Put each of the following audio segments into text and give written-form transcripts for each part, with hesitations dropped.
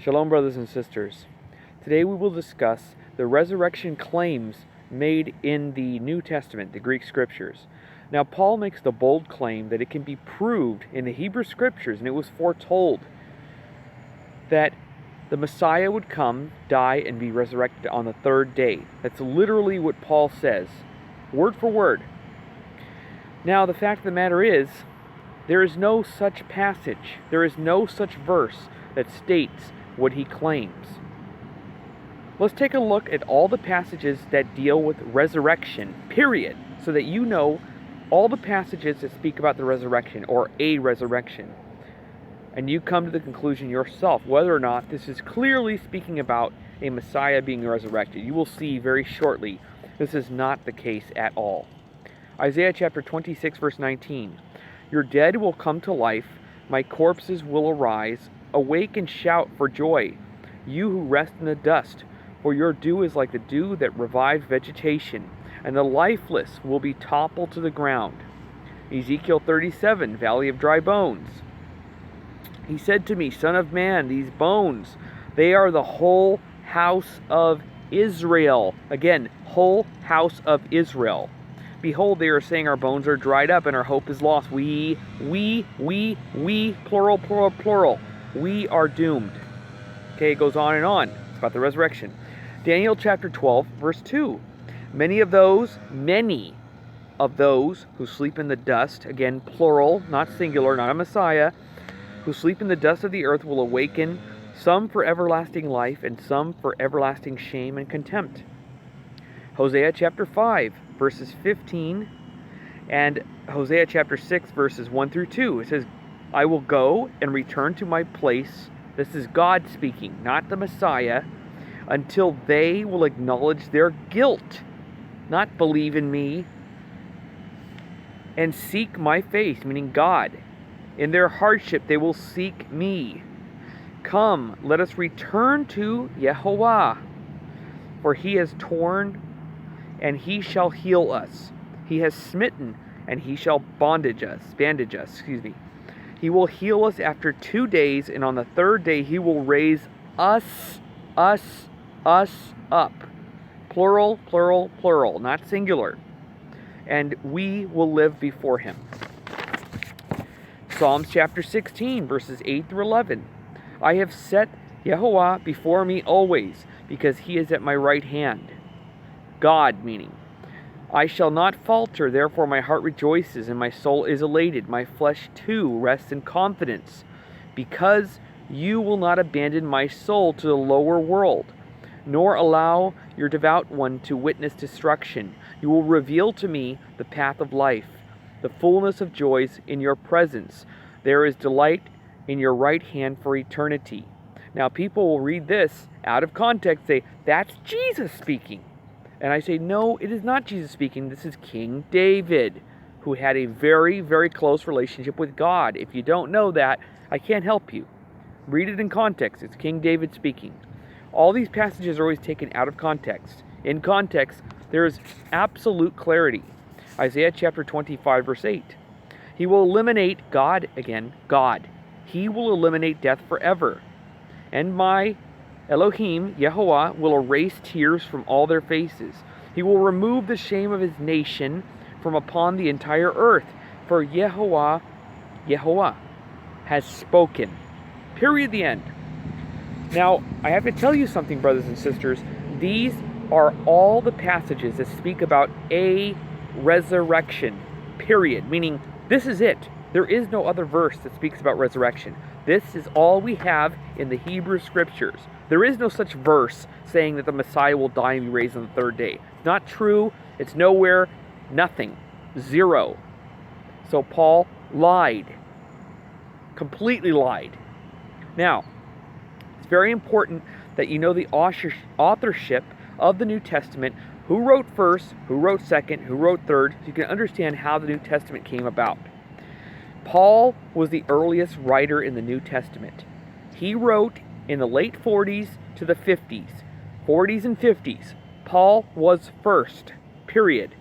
Shalom, brothers and sisters. Today we will discuss the resurrection claims made in the New Testament, the Greek Scriptures. Now, Paul makes the bold claim that it can be proved in the Hebrew Scriptures, and it was foretold, that the Messiah would come, die, and be resurrected on the third day. That's literally what Paul says, word for word. Now, the fact of the matter is, there is no such passage, there is no such verse that states what he claims. Let's take a look at all the passages that deal with resurrection, period, so that you know all the passages that speak about the resurrection or a resurrection. And you come to the conclusion yourself whether or not this is clearly speaking about a Messiah being resurrected. You will see very shortly this is not the case at all. Isaiah chapter 26 verse 19. Your dead will come to life, my corpses will arise. Awake and shout for joy, you who rest in the dust, for your dew is like the dew that revives vegetation, and the lifeless will be toppled to the ground. Ezekiel 37, Valley of Dry Bones. He said to me, Son of man, these bones, they are the whole house of Israel. Again, whole house of Israel. Behold, they are saying our bones are dried up and our hope is lost. We, plural, plural, plural. We are doomed. Okay, it goes on and on. It's about the resurrection. Daniel chapter 12, verse 2. Many of those who sleep in the dust, again, plural, not singular, not a Messiah, who sleep in the dust of the earth will awaken, some for everlasting life and some for everlasting shame and contempt. Hosea chapter 5, verses 15, and Hosea chapter 6, verses 1 through 2. It says, I will go and return to my place. This is God speaking, not the Messiah, until they will acknowledge their guilt, not believe in me, and seek my face, meaning God. In their hardship they will seek me. Come, let us return to Yehovah, for he has torn and he shall heal us. He has smitten and he shall bandage us. He will heal us after 2 days, and on the third day he will raise us up. Plural, plural, plural, not singular. And we will live before him. Psalms chapter 16, verses 8 through 11. I have set Yehovah before me always, because he is at my right hand. God, meaning. I shall not falter, therefore my heart rejoices, and my soul is elated. My flesh too rests in confidence, because you will not abandon my soul to the lower world, nor allow your devout one to witness destruction. You will reveal to me the path of life, the fullness of joys in your presence. There is delight in your right hand for eternity. Now people will read this out of context, say, that's Jesus speaking. And I say, no, it is not Jesus speaking. This is King David, who had a very, very close relationship with God. If you don't know that, I can't help you. Read it in context. It's King David speaking. All these passages are always taken out of context. In context, there is absolute clarity. Isaiah chapter 25, verse 8. He will eliminate, God, again, God. He will eliminate death forever. And my Elohim, Yehovah, will erase tears from all their faces. He will remove the shame of his nation from upon the entire earth. For Yehovah has spoken. Period, the end. Now, I have to tell you something, brothers and sisters. These are all the passages that speak about a resurrection. Period. Meaning, this is it. There is no other verse that speaks about resurrection. This is all we have in the Hebrew Scriptures. There is no such verse saying that the Messiah will die and be raised on the third day. It's not true. It's nowhere. Nothing. Zero. So Paul lied. Completely lied. Now, it's very important that you know the authorship of the New Testament. Who wrote first, who wrote second, who wrote third, so you can understand how the New Testament came about. Paul was the earliest writer in the New Testament. He wrote in the late 40s to the 50s. 40s and 50s. Paul was first. Period.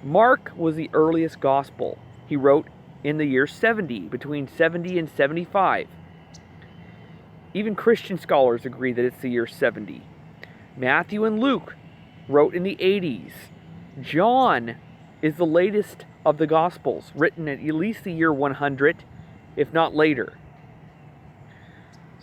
Mark was the earliest gospel. He wrote in the year 70, between 70 and 75. Even Christian scholars agree that it's the year 70. Matthew and Luke wrote in the 80s. John is the latest of the Gospels, written at least the year 100, if not later.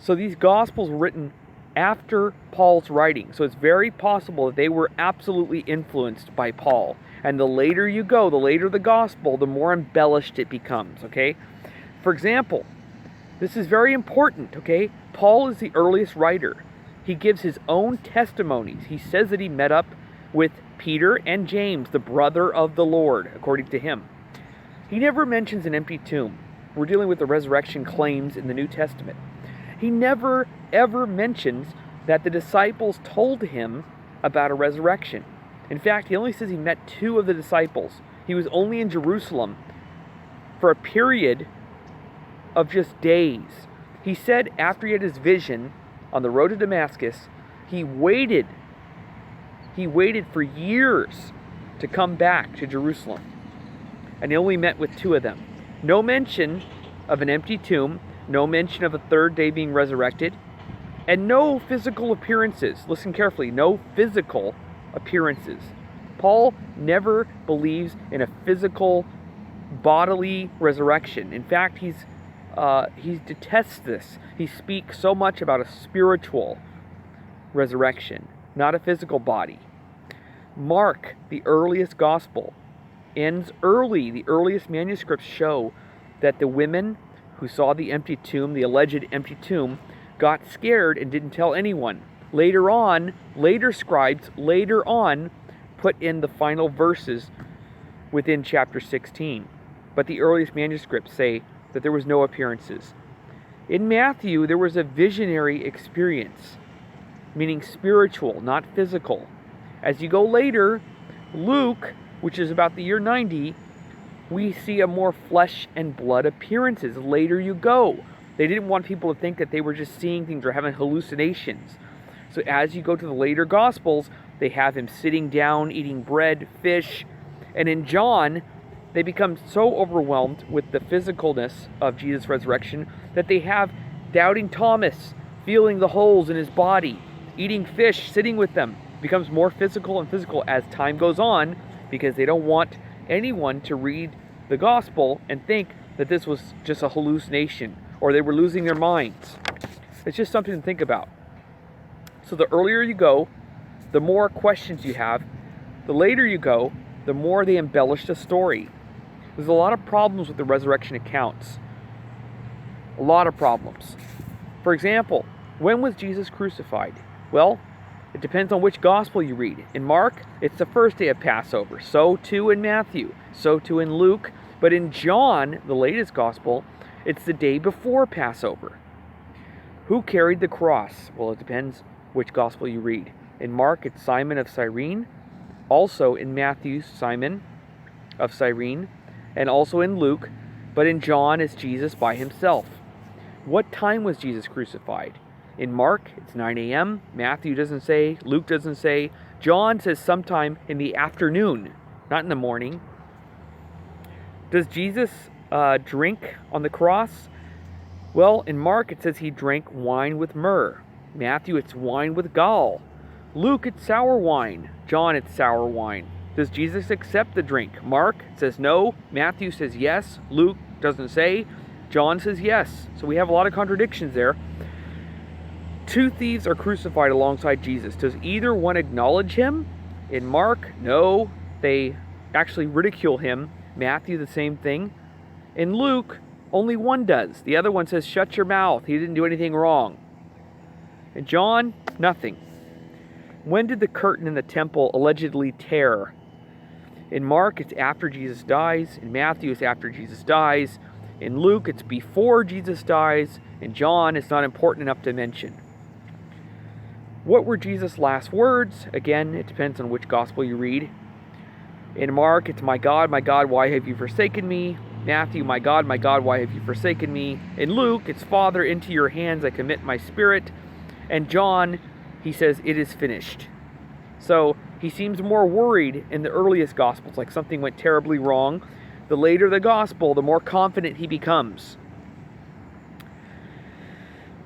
So these Gospels were written after Paul's writing. So it's very possible that they were absolutely influenced by Paul. And the later you go, the later the Gospel, the more embellished it becomes, okay? For example, this is very important, okay? Paul is the earliest writer. He gives his own testimonies. He says that he met up with Peter and James, the brother of the Lord, according to him. He never mentions an empty tomb. We're dealing with the resurrection claims in the New Testament. He never, ever mentions that the disciples told him about a resurrection. In fact, he only says he met 2 of the disciples. He was only in Jerusalem for a period of just days. He said after he had his vision on the road to Damascus, he waited for years to come back to Jerusalem. And he only met with 2 of them. No mention of an empty tomb, no mention of a 3rd day being resurrected, and no physical appearances. Listen carefully, no physical appearances. Paul never believes in a physical bodily resurrection. In fact, he detests this. He speaks so much about a spiritual resurrection, not a physical body. Mark, the earliest gospel, ends early. The earliest manuscripts show that the women who saw the empty tomb, the alleged empty tomb, got scared and didn't tell anyone. Later scribes put in the final verses within chapter 16. But the earliest manuscripts say that there was no appearances. In Matthew, there was a visionary experience, meaning spiritual, not physical. As you go later, Luke, which is about the year 90, we see a more flesh and blood appearances. Later you go. They didn't want people to think that they were just seeing things or having hallucinations. So as you go to the later Gospels, they have him sitting down, eating bread, fish. And in John, they become so overwhelmed with the physicalness of Jesus' resurrection that they have doubting Thomas feeling the holes in his body, eating fish, sitting with them. It becomes more physical and physical as time goes on, because they don't want anyone to read the gospel and think that this was just a hallucination or they were losing their minds. It's just something to think about. So the earlier you go, the more questions you have. The later you go, the more they embellish the story. There's a lot of problems with the resurrection accounts. A lot of problems. For example, when was Jesus crucified? Well, it depends on which gospel you read. In Mark, it's the first day of Passover. So too in Matthew. So too in Luke. But in John, the latest gospel, it's the day before Passover. Who carried the cross? Well, it depends which gospel you read. In Mark, it's Simon of Cyrene. Also in Matthew, Simon of Cyrene. And also in Luke. But in John, it's Jesus by himself. What time was Jesus crucified? In Mark, it's 9 a.m. Matthew doesn't say. Luke doesn't say. John says sometime in the afternoon, not in the morning. Does Jesus drink on the cross? Well, in Mark, it says he drank wine with myrrh. Matthew, it's wine with gall. Luke, it's sour wine. John, it's sour wine. Does Jesus accept the drink? Mark says no. Matthew says yes. Luke doesn't say. John says yes. So we have a lot of contradictions there. 2 thieves are crucified alongside Jesus. Does either one acknowledge him? In Mark, no. They actually ridicule him. Matthew, the same thing. In Luke, only one does. The other one says, shut your mouth. He didn't do anything wrong. In John, nothing. When did the curtain in the temple allegedly tear? In Mark, it's after Jesus dies. In Matthew, it's after Jesus dies. In Luke, it's before Jesus dies. In John, it's not important enough to mention. What were Jesus' last words? Again, it depends on which gospel you read. In Mark, it's my God, why have you forsaken me? Matthew, my God, why have you forsaken me? In Luke, it's Father, into your hands I commit my spirit. And John, he says, it is finished. So he seems more worried in the earliest gospels, like something went terribly wrong. The later the gospel, the more confident he becomes.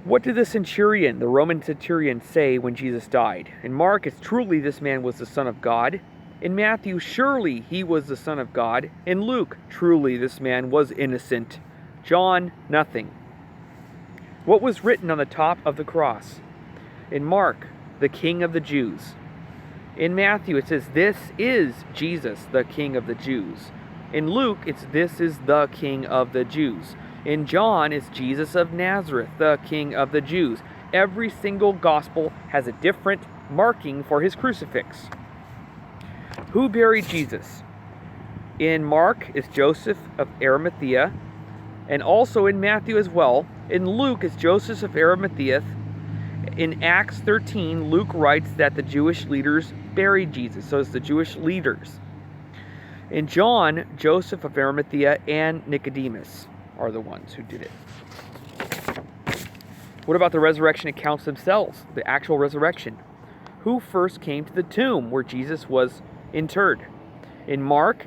What did the Roman centurion, say when Jesus died? In Mark, it's truly this man was the Son of God. In Matthew, surely he was the Son of God. In Luke, truly this man was innocent. John, nothing. What was written on the top of the cross? In Mark, the King of the Jews. In Matthew, it says, this is Jesus, the King of the Jews. In Luke, it's this is the King of the Jews. In John, it's Jesus of Nazareth, the King of the Jews. Every single gospel has a different marking for his crucifix. Who buried Jesus? In Mark, it's Joseph of Arimathea, and also in Matthew as well. In Luke, it's Joseph of Arimathea. In Acts 13, Luke writes that the Jewish leaders buried Jesus, so it's the Jewish leaders. In John, Joseph of Arimathea and Nicodemus are the ones who did it. What about the resurrection accounts themselves, the actual resurrection? Who first came to the tomb where Jesus was interred? In Mark,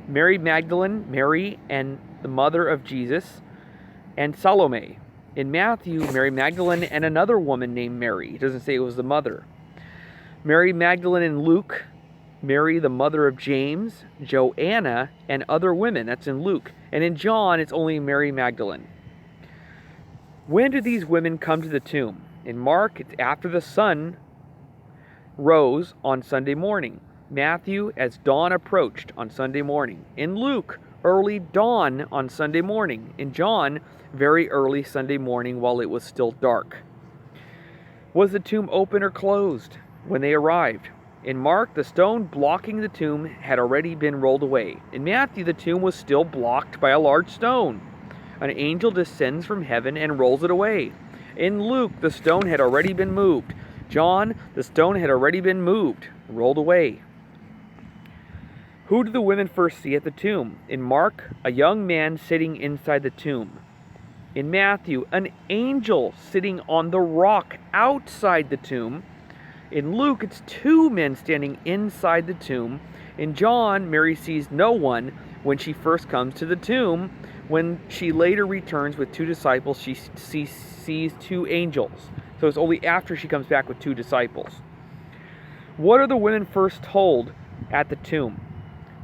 Mary Magdalene, Mary and the mother of Jesus, and Salome. In Matthew, Mary Magdalene and another woman named Mary. It doesn't say it was the mother. Mary Magdalene in Luke, Mary the mother of James, Joanna, and other women. That's in Luke. And in John, it's only Mary Magdalene. When do these women come to the tomb? In Mark, it's after the sun rose on Sunday morning. Matthew, as dawn approached on Sunday morning. In Luke, early dawn on Sunday morning. In John, very early Sunday morning while it was still dark. Was the tomb open or closed when they arrived? In Mark, the stone blocking the tomb had already been rolled away. In Matthew, the tomb was still blocked by a large stone. An angel descends from heaven and rolls it away. In Luke, the stone had already been moved. John, the stone had already been moved, rolled away. Who did the women first see at the tomb? In Mark, a young man sitting inside the tomb. In Matthew, an angel sitting on the rock outside the tomb. In Luke, it's two men standing inside the tomb. In John, Mary sees no one when she first comes to the tomb. When she later returns with two disciples, she sees two angels. So it's only after she comes back with two disciples. What are the women first told at the tomb?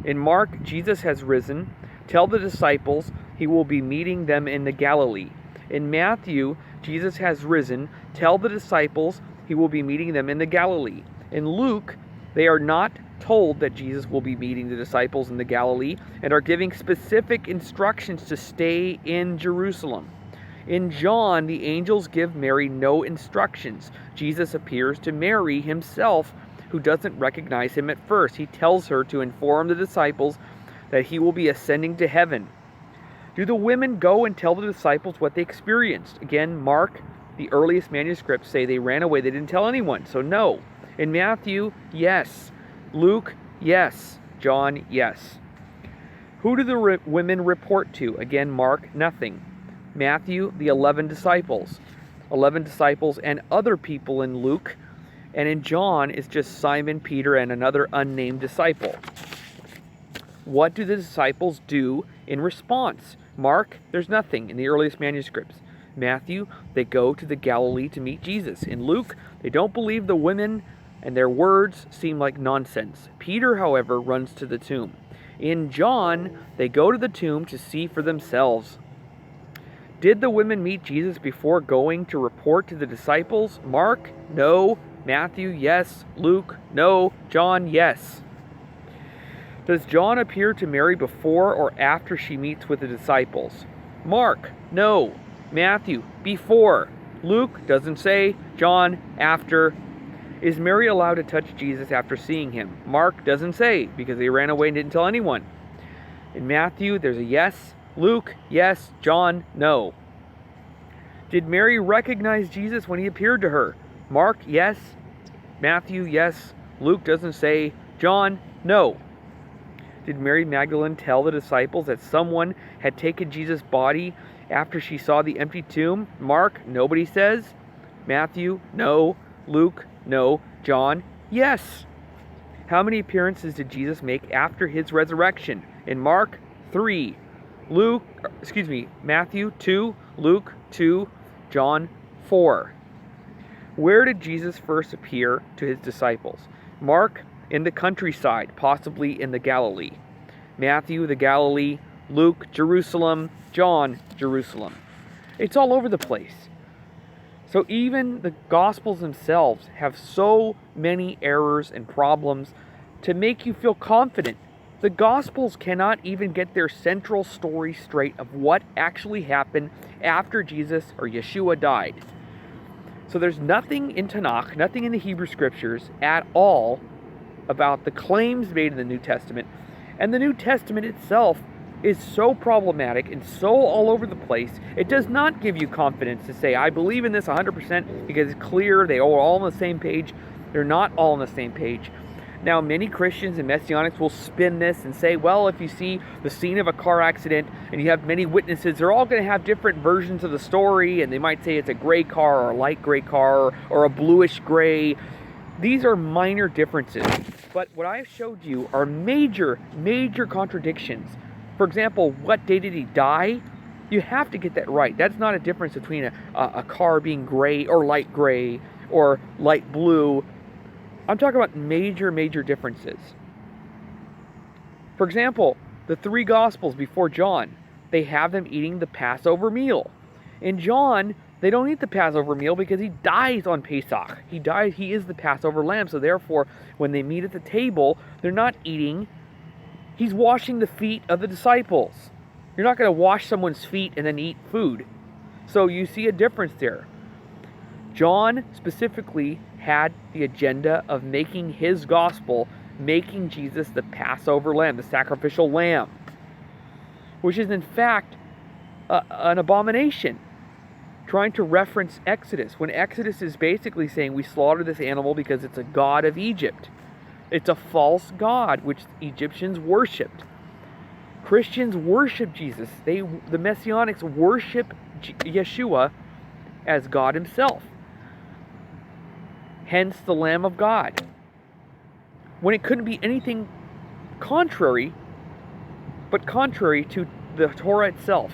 In Mark, Jesus has risen. Tell the disciples he will be meeting them in the Galilee. In Matthew, Jesus has risen. Tell the disciples he will be meeting them in the Galilee. In Luke, they are not told that Jesus will be meeting the disciples in the Galilee and are giving specific instructions to stay in Jerusalem. In John, the angels give Mary no instructions. Jesus appears to Mary himself, who doesn't recognize him at first. He tells her to inform the disciples that he will be ascending to heaven. Do the women go and tell the disciples what they experienced? Again, Mark, the earliest manuscripts say they ran away. They didn't tell anyone, so no. In Matthew, yes. Luke, yes. John, yes. Who do the women report to? Again, Mark, nothing. Matthew, the 11 disciples. 11 disciples and other people in Luke. And in John, it's just Simon, Peter, and another unnamed disciple. What do the disciples do in response? Mark, there's nothing in the earliest manuscripts. Matthew, they go to the Galilee to meet Jesus. In Luke, they don't believe the women and their words seem like nonsense. Peter, however, runs to the tomb. In John, they go to the tomb to see for themselves. Did the women meet Jesus before going to report to the disciples? Mark, no. Matthew, yes. Luke, no. John, yes. Does John appear to Mary before or after she meets with the disciples? Mark, no. Matthew, before. Luke doesn't say. John, after. Is Mary allowed to touch Jesus after seeing him? Mark doesn't say, because they ran away and didn't tell anyone. In Matthew, there's a yes. Luke, yes. John, no. Did Mary recognize Jesus when he appeared to her? Mark, yes. Matthew, yes. Luke doesn't say. John, no. Did Mary Magdalene tell the disciples that someone had taken Jesus' body after she saw the empty tomb? Mark, nobody says. Matthew, no. Luke, no. John, yes. How many appearances did Jesus make after his resurrection? In Mark, 3. Matthew, 2. Luke, 2. John, 4. Where did Jesus first appear to his disciples? Mark, in the countryside, possibly in the Galilee. Matthew, the Galilee. Luke, Jerusalem. John, Jerusalem. It's all over the place. So even the Gospels themselves have so many errors and problems to make you feel confident. The Gospels cannot even get their central story straight of what actually happened after Jesus or Yeshua died. So there's nothing in Tanakh, nothing in the Hebrew Scriptures at all about the claims made in the New Testament. And the New Testament itself is so problematic and so all over the place, it does not give you confidence to say, I believe in this 100% because it's clear they are all on the same page. They're not all on the same page. Now, many Christians and Messianics will spin this and say, well, if you see the scene of a car accident and you have many witnesses, they're all going to have different versions of the story, and they might say it's a gray car or a light gray car or a bluish gray. These are minor differences, but what I have showed you are major, major contradictions. For example, what day did he die? You have to get that right. That's not a difference between a car being gray or light gray or light blue. I'm talking about major, major differences. For example, the 3 Gospels before John, they have them eating the Passover meal. In John, they don't eat the Passover meal because he dies on Pesach. He dies, he is the Passover lamb. So therefore, when they meet at the table, they're not eating. He's washing the feet of the disciples. You're not going to wash someone's feet and then eat food. So you see a difference there. John specifically had the agenda of making his gospel, making Jesus the Passover lamb, the sacrificial lamb, which is in fact an abomination, trying to reference Exodus, when Exodus is basically saying we slaughter this animal because it's a god of Egypt. It's a false god which Egyptians worshipped. Christians worship Jesus. The Messianics worship Yeshua as God himself. Hence the Lamb of God. When it couldn't be anything contrary, but contrary to the Torah itself.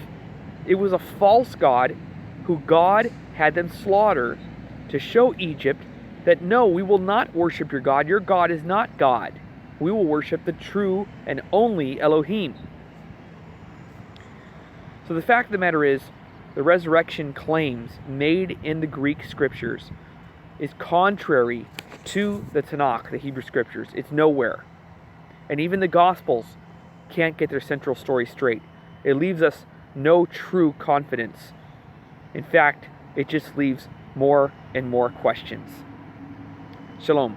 It was a false god who God had them slaughter to show Egypt that no, we will not worship your God. Your God is not God. We will worship the true and only Elohim. So the fact of the matter is, the resurrection claims made in the Greek scriptures is contrary to the Tanakh, the Hebrew scriptures. It's nowhere. And even the Gospels can't get their central story straight. It leaves us no true confidence. In fact, it just leaves more and more questions. Shalom.